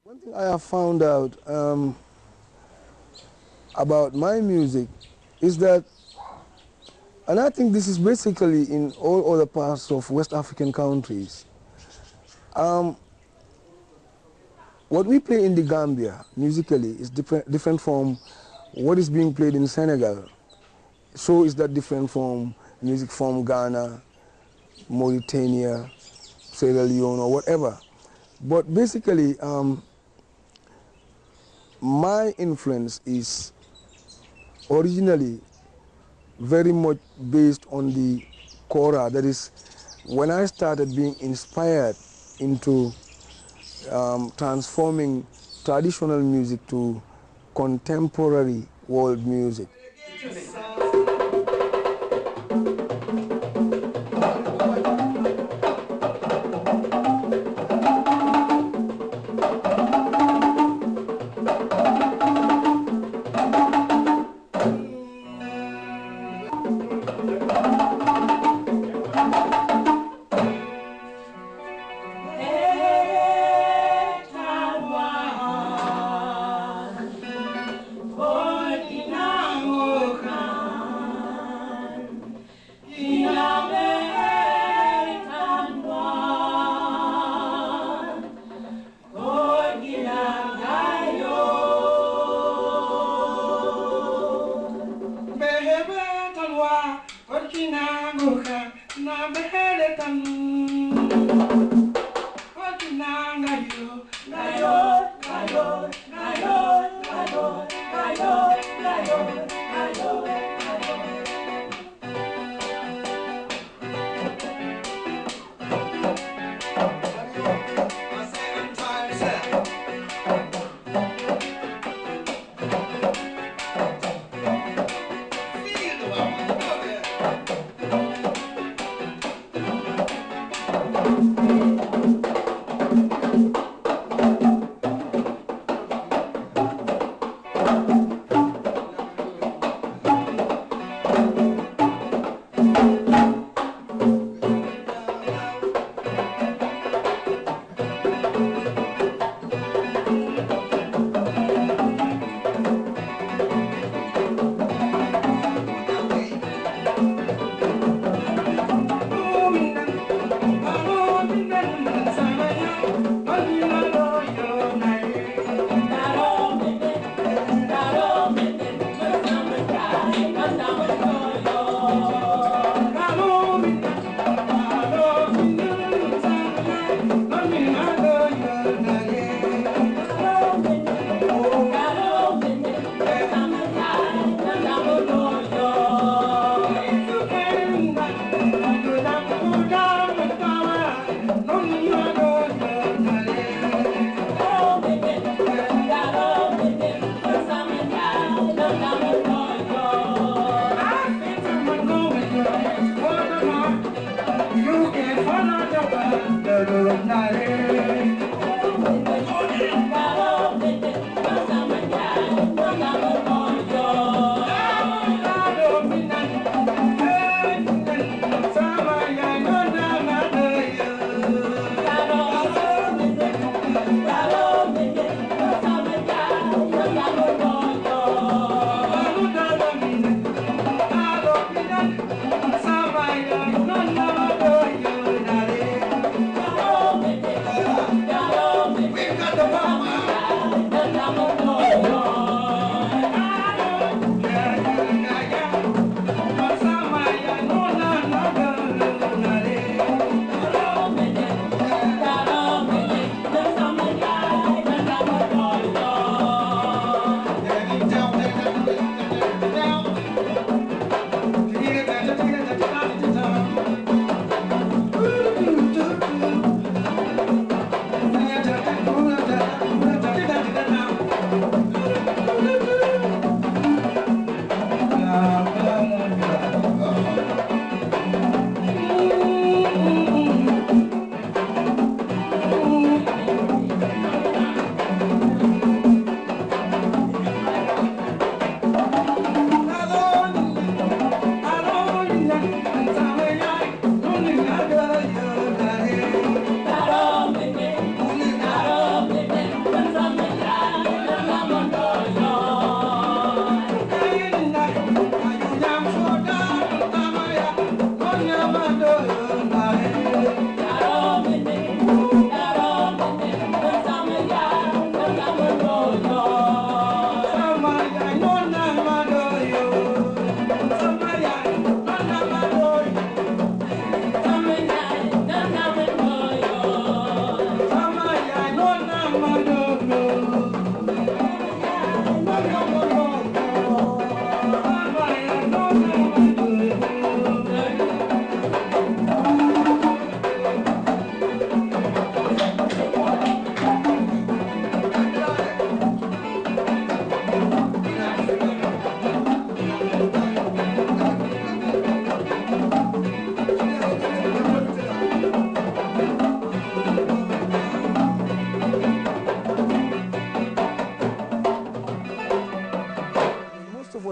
One thing I have found out about my music is that, and I think this is basically in all other parts of West African countries, what we play in the Gambia musically is different from what is being played in Senegal. So is that different from music from Ghana, Mauritania, Sierra Leone, or whatever. But basically, my influence is originally very much based on the Kora. That is, when I started being inspired into transforming traditional music to contemporary world music.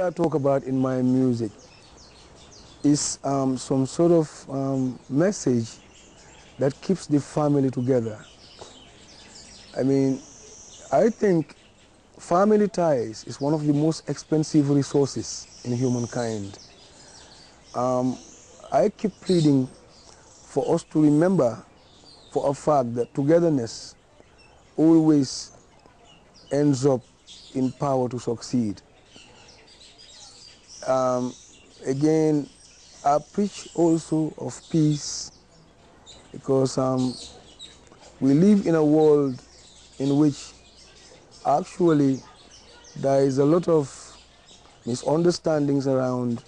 I talk about in my music is some sort of message that keeps the family together. I mean, I think family ties is one of the most expensive resources in humankind. I keep pleading for us to remember for a fact that togetherness always ends up in power to succeed. Again, I preach also of peace because we live in a world in which actually there is a lot of misunderstandings around,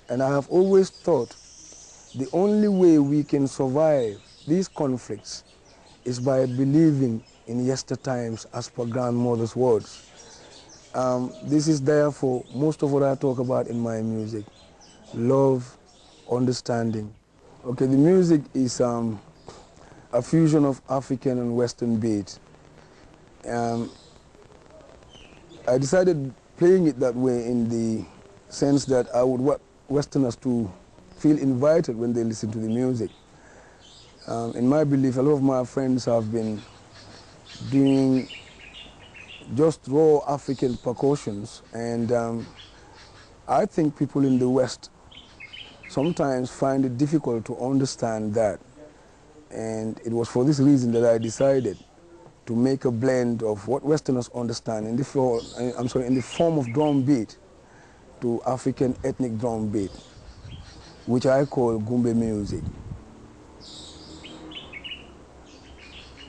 and I have always thought the only way we can survive these conflicts is by believing in yestertimes, as per grandmother's words. This is therefore most of what I talk about in my music: love, understanding. Okay, the music is a fusion of African and Western beats. I decided playing it that way in the sense that I would want Westerners to feel invited when they listen to the music. In my belief, a lot of my friends have been doing just raw African percussions, and I think people in the West sometimes find it difficult to understand that. And it was for this reason that I decided to make a blend of what Westerners understand in the form of drum beat to African ethnic drum beat, which I call Gumbe music.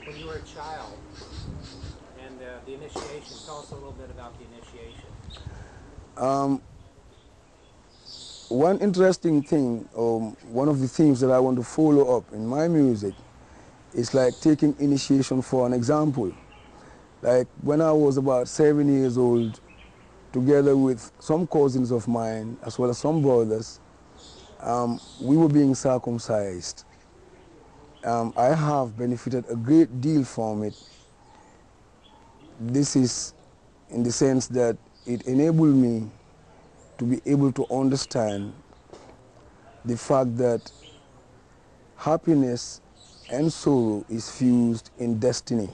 When you were a child and the initiation, tell us a little bit about the initiation. One interesting thing, one of the themes that I want to follow up in my music is like taking initiation for an example. Like when I was about 7 years old, together with some cousins of mine, as well as some brothers, we were being circumcised. I have benefited a great deal from it. This is in the sense that it enabled me to be able to understand the fact that happiness and sorrow is fused in destiny.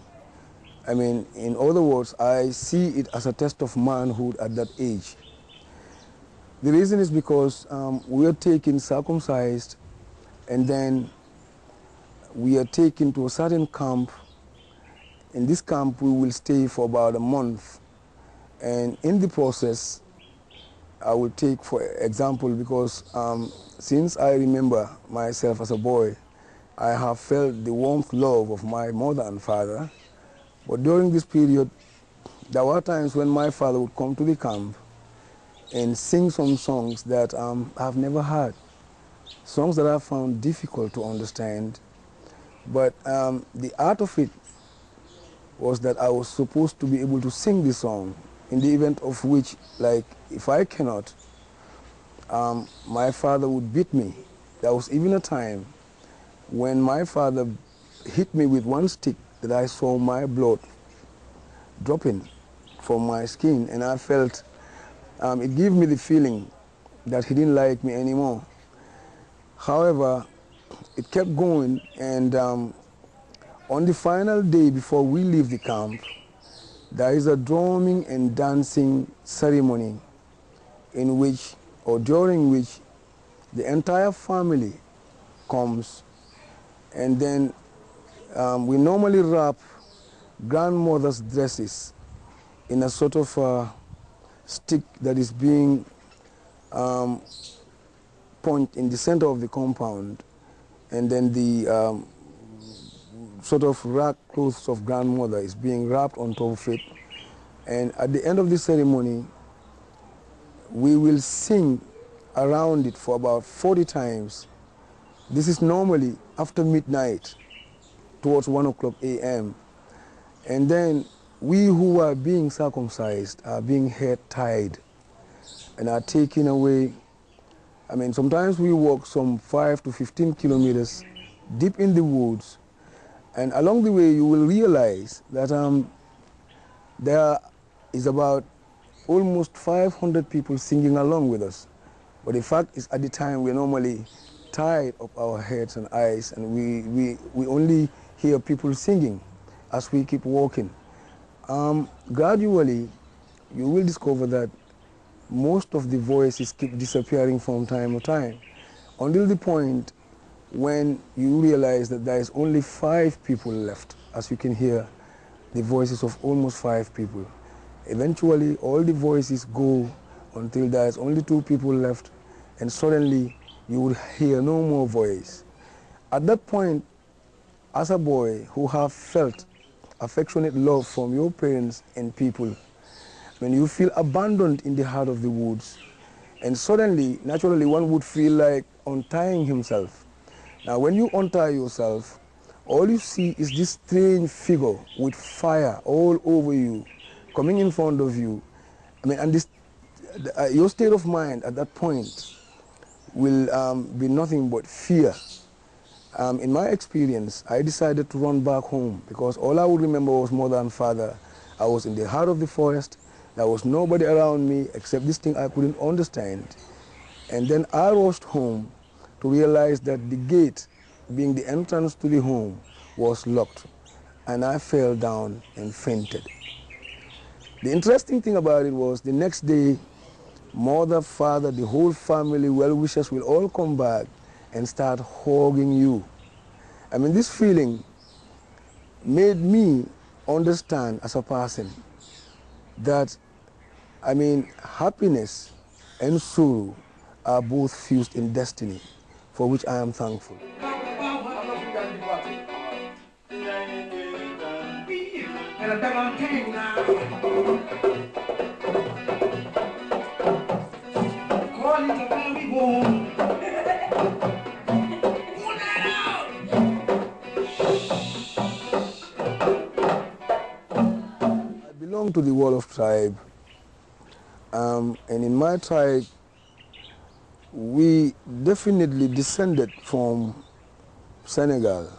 I mean, in other words, I see it as a test of manhood at that age. The reason is because we are taken circumcised, and then we are taken to a certain camp. In this camp, we will stay for about a month. And in the process, I will take, for example, because since I remember myself as a boy, I have felt the warmth love of my mother and father. But during this period, there were times when my father would come to the camp and sing some songs that I've never heard, songs that I found difficult to understand. But the art of it was that I was supposed to be able to sing the song, in the event of which, like, if I cannot, my father would beat me. There was even a time when my father hit me with one stick that I saw my blood dropping from my skin, and I felt it gave me the feeling that he didn't like me anymore. However, it kept going, and on the final day before we leave the camp, there is a drumming and dancing ceremony in which, or during which, the entire family comes, and then we normally wrap grandmother's dresses in a sort of stick that is being punched in the center of the compound, and then the sort of rag clothes of grandmother is being wrapped on top of it. And at the end of the ceremony, we will sing around it for about 40 times. This is normally after midnight, towards 1 o'clock a.m. And then we who are being circumcised are being hair tied and are taken away. I mean, sometimes we walk some 5 to 15 kilometers deep in the woods, and along the way you will realize that there is about almost 500 people singing along with us. But the fact is, at the time, we're normally tied up our heads and eyes, and we only hear people singing as we keep walking. Gradually, you will discover that most of the voices keep disappearing from time to time, until the point when you realize that there is only 5 people left, as you can hear the voices of almost 5 people. Eventually, all the voices go until there is only 2 people left, and suddenly you will hear no more voice. At that point, as a boy who have felt affectionate love from your parents and people, when you feel abandoned in the heart of the woods, and suddenly, naturally, one would feel like untying himself. Now, when you untie yourself, all you see is this strange figure with fire all over you, coming in front of you. I mean, and this, your state of mind at that point will be nothing but fear. In my experience, I decided to run back home because all I would remember was mother and father. I was in the heart of the forest. There was nobody around me except this thing I couldn't understand. And then I rushed home to realize that the gate, being the entrance to the home, was locked. And I fell down and fainted. The interesting thing about it was the next day, mother, father, the whole family, well-wishers will all come back and start hugging you. I mean, this feeling made me understand as a person that, I mean, happiness and sorrow are both fused in destiny, for which I am thankful. I belong to the Wolof tribe, and in my tribe, we definitely descended from Senegal.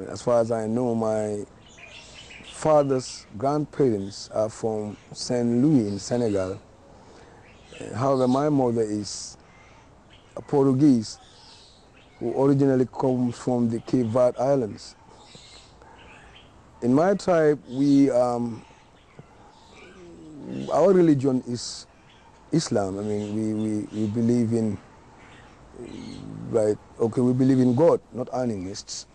As far as I know, my father's grandparents are from Saint Louis in Senegal. However, my mother is a Portuguese who originally comes from the Cape Verde Islands. In my tribe, our religion is Islam. I mean, we believe in, right, okay, we believe in God, not animists.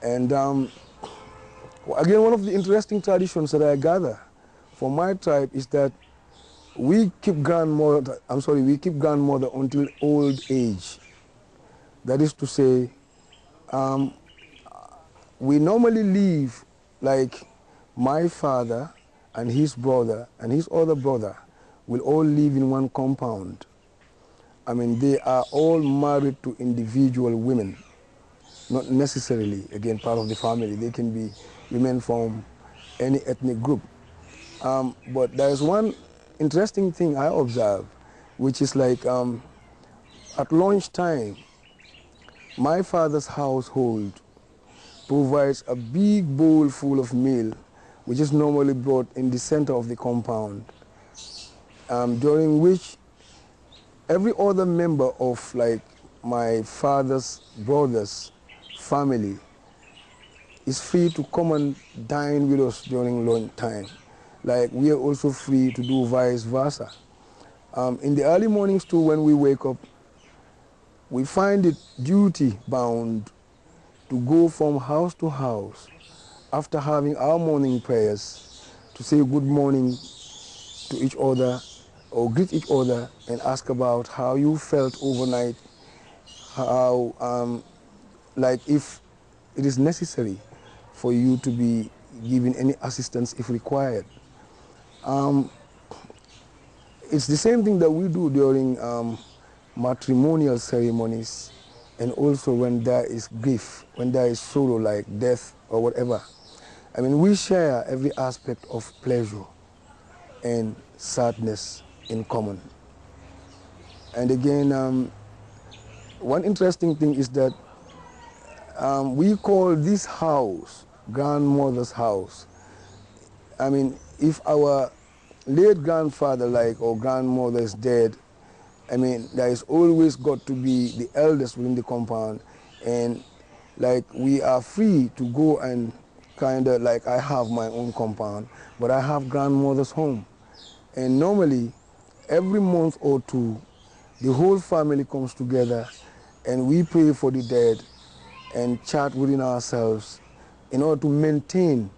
And again, one of the interesting traditions that I gather from my tribe is that we keep grandmother until old age. That is to say, we normally live like my father and his brother and his other brother will all live in one compound. I mean, they are all married to individual women, not necessarily, again, part of the family. They can be women from any ethnic group. But there's one interesting thing I observe, which is like at lunchtime, my father's household provides a big bowl full of meal, which is normally brought in the center of the compound, during which every other member of like my father's brother's family is free to come and dine with us during lunch time. Like, we are also free to do vice versa. In the early mornings too, when we wake up, we find it duty bound to go from house to house after having our morning prayers to say good morning to each other or greet each other and ask about how you felt overnight, how, like if it is necessary for you to be given any assistance if required. It's the same thing that we do during matrimonial ceremonies and also when there is grief, when there is sorrow like death or whatever. I mean, we share every aspect of pleasure and sadness in common. And again, one interesting thing is that we call this house grandmother's house. I mean, if our late grandfather like or grandmother is dead, I mean, there is always got to be the eldest within the compound, and like we are free to go and kind of like I have my own compound, but I have grandmother's home, and normally every month or two, the whole family comes together, and we pray for the dead, and chat within ourselves, in order to maintain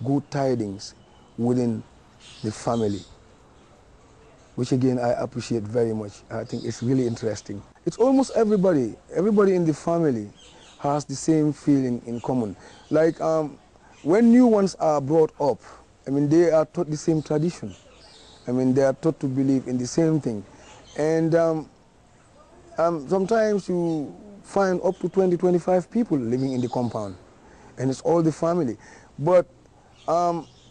good tidings within the family, which again I appreciate very much. I think it's really interesting. It's almost everybody in the family has the same feeling in common. Like when new ones are brought up, I mean, they are taught the same tradition. I mean, they are taught to believe in the same thing. And sometimes you find up to 20, 25 people living in the compound, and it's all the family. But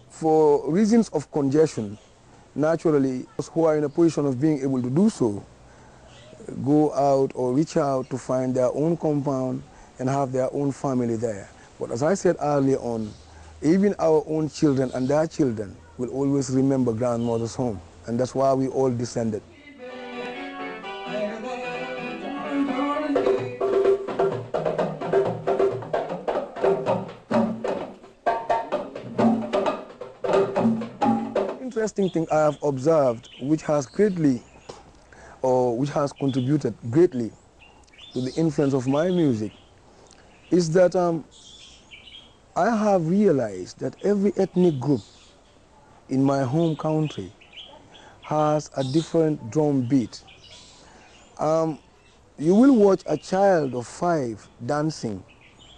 for reasons of congestion, naturally, those who are in a position of being able to do so go out or reach out to find their own compound and have their own family there. But as I said earlier on, even our own children and their children will always remember grandmother's home, and that's why we all descended. Interesting thing I have observed, which has greatly, or which has contributed greatly to the influence of my music, is that I have realized that every ethnic group in my home country has a different drum beat. You will watch a child of 5 dancing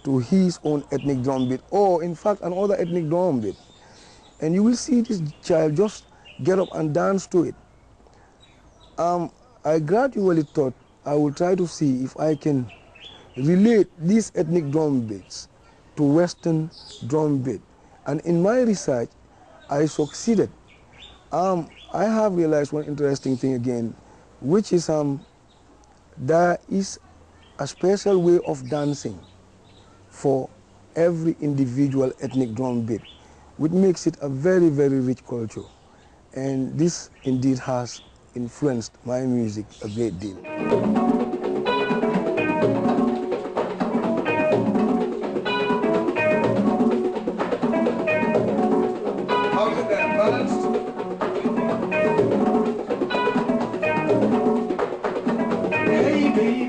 to his own ethnic drum beat, or in fact another ethnic drum beat, and you will see this child just get up and dance to it. I gradually thought I will try to see if I can relate these ethnic drum beats to Western drum beat, and in my research I succeeded. I have realized one interesting thing again, which is there is a special way of dancing for every individual ethnic drum beat, which makes it a very, very rich culture. And this indeed has influenced my music a great deal. How is that balanced? Hey, baby.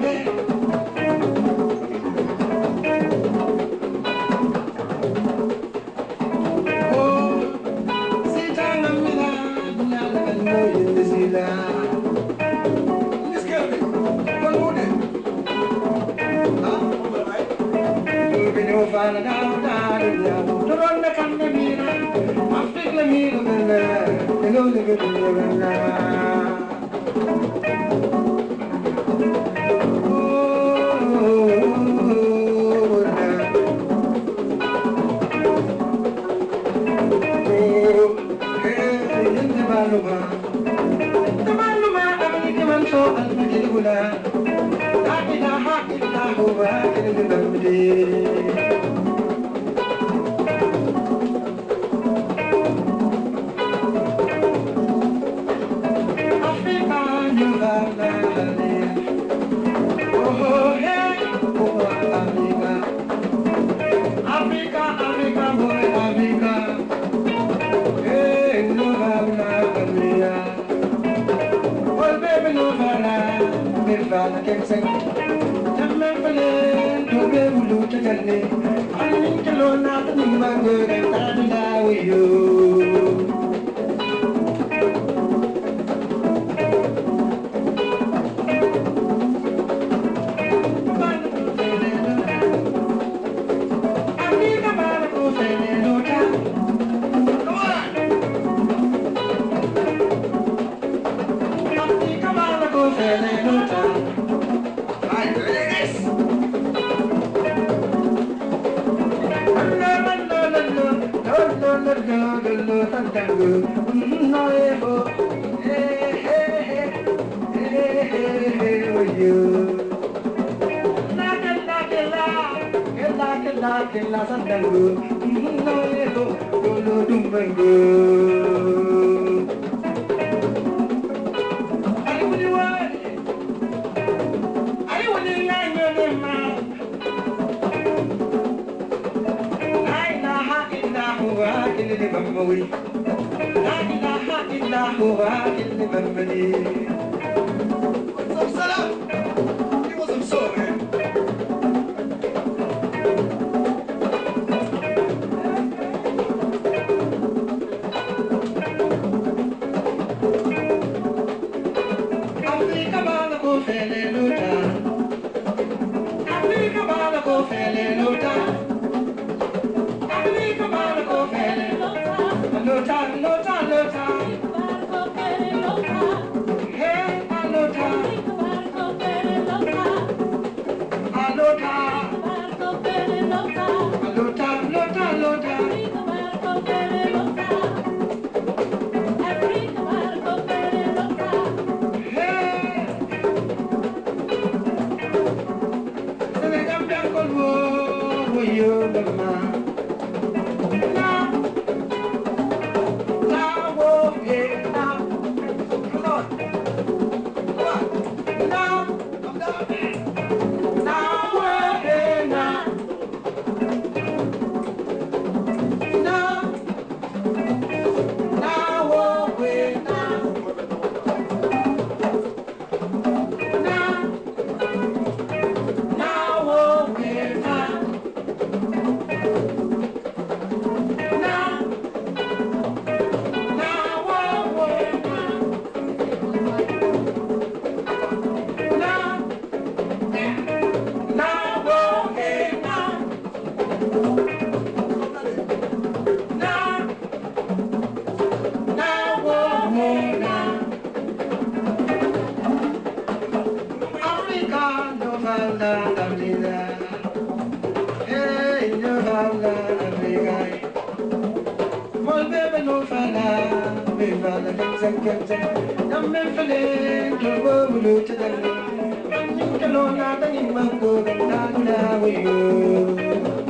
Thank you.